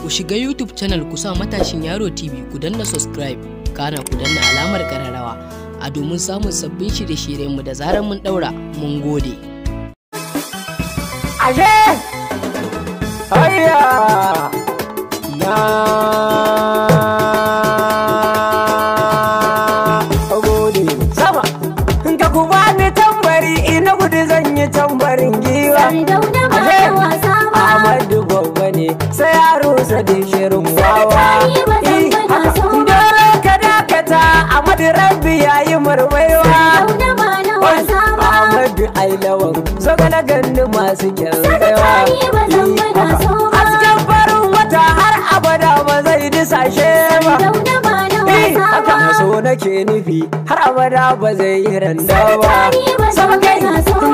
Ku shiga YouTube channel ku sa Matashin Yaro TV ku danna subscribe, kana ku danna alamar kararrawa a domin samun sabbin shirye-shiryenmu da zarar mun daura. Mun gode. Ashe! Hayya! Na gode. Sama! Ka ku bani tambari ina gudu zan yi tambarin giwa. Ashe! Ahmadu babba ne sai yaro sa da shirin wawa. Dole ka dakata Ahmadu Rabbi yayi murmaiwa. Ahmadu ailawan zagala ganni masu kyan tsayawa. Hasken farin wata har abada ba zai disashe ba. Haka so nake nufi har abada ba zai yi randa ba. Sama kai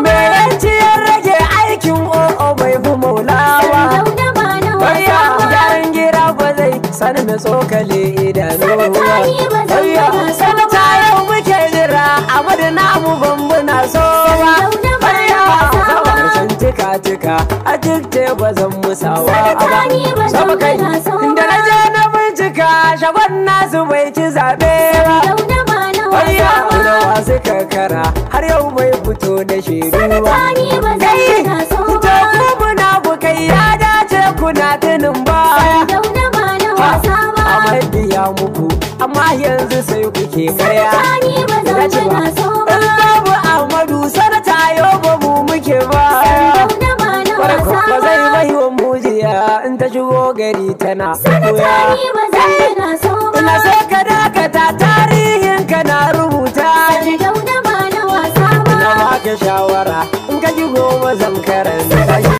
me yanci ya rage aikin o'o bai fi maulawa. Hayya gyaran gira ba zai sani na tsokale idanuwa. Hayya sanata yau muke jira Ahmadu namu bambuna so ba. Hayya karshen tika a jikte ba zan musawa ba. Sama kai da na je na bincika shagon nasu bai ci zaɓe ba. Hayya rawa suka kara har yau bai fito da shaidu ba. Kai to ku munafukai ya dace kuna tunin baya. Ahmadu ya muku amma yanzu sai kuke karya. In babu Ahmadu sanata yau ba mu muke baya. Ba zai bai wa mujiya in ta shigo gari tana koya. Ina so ka dakata tarihin ka na rubuta shi. Ina baka shawara in ka ji goma zan karanta shi.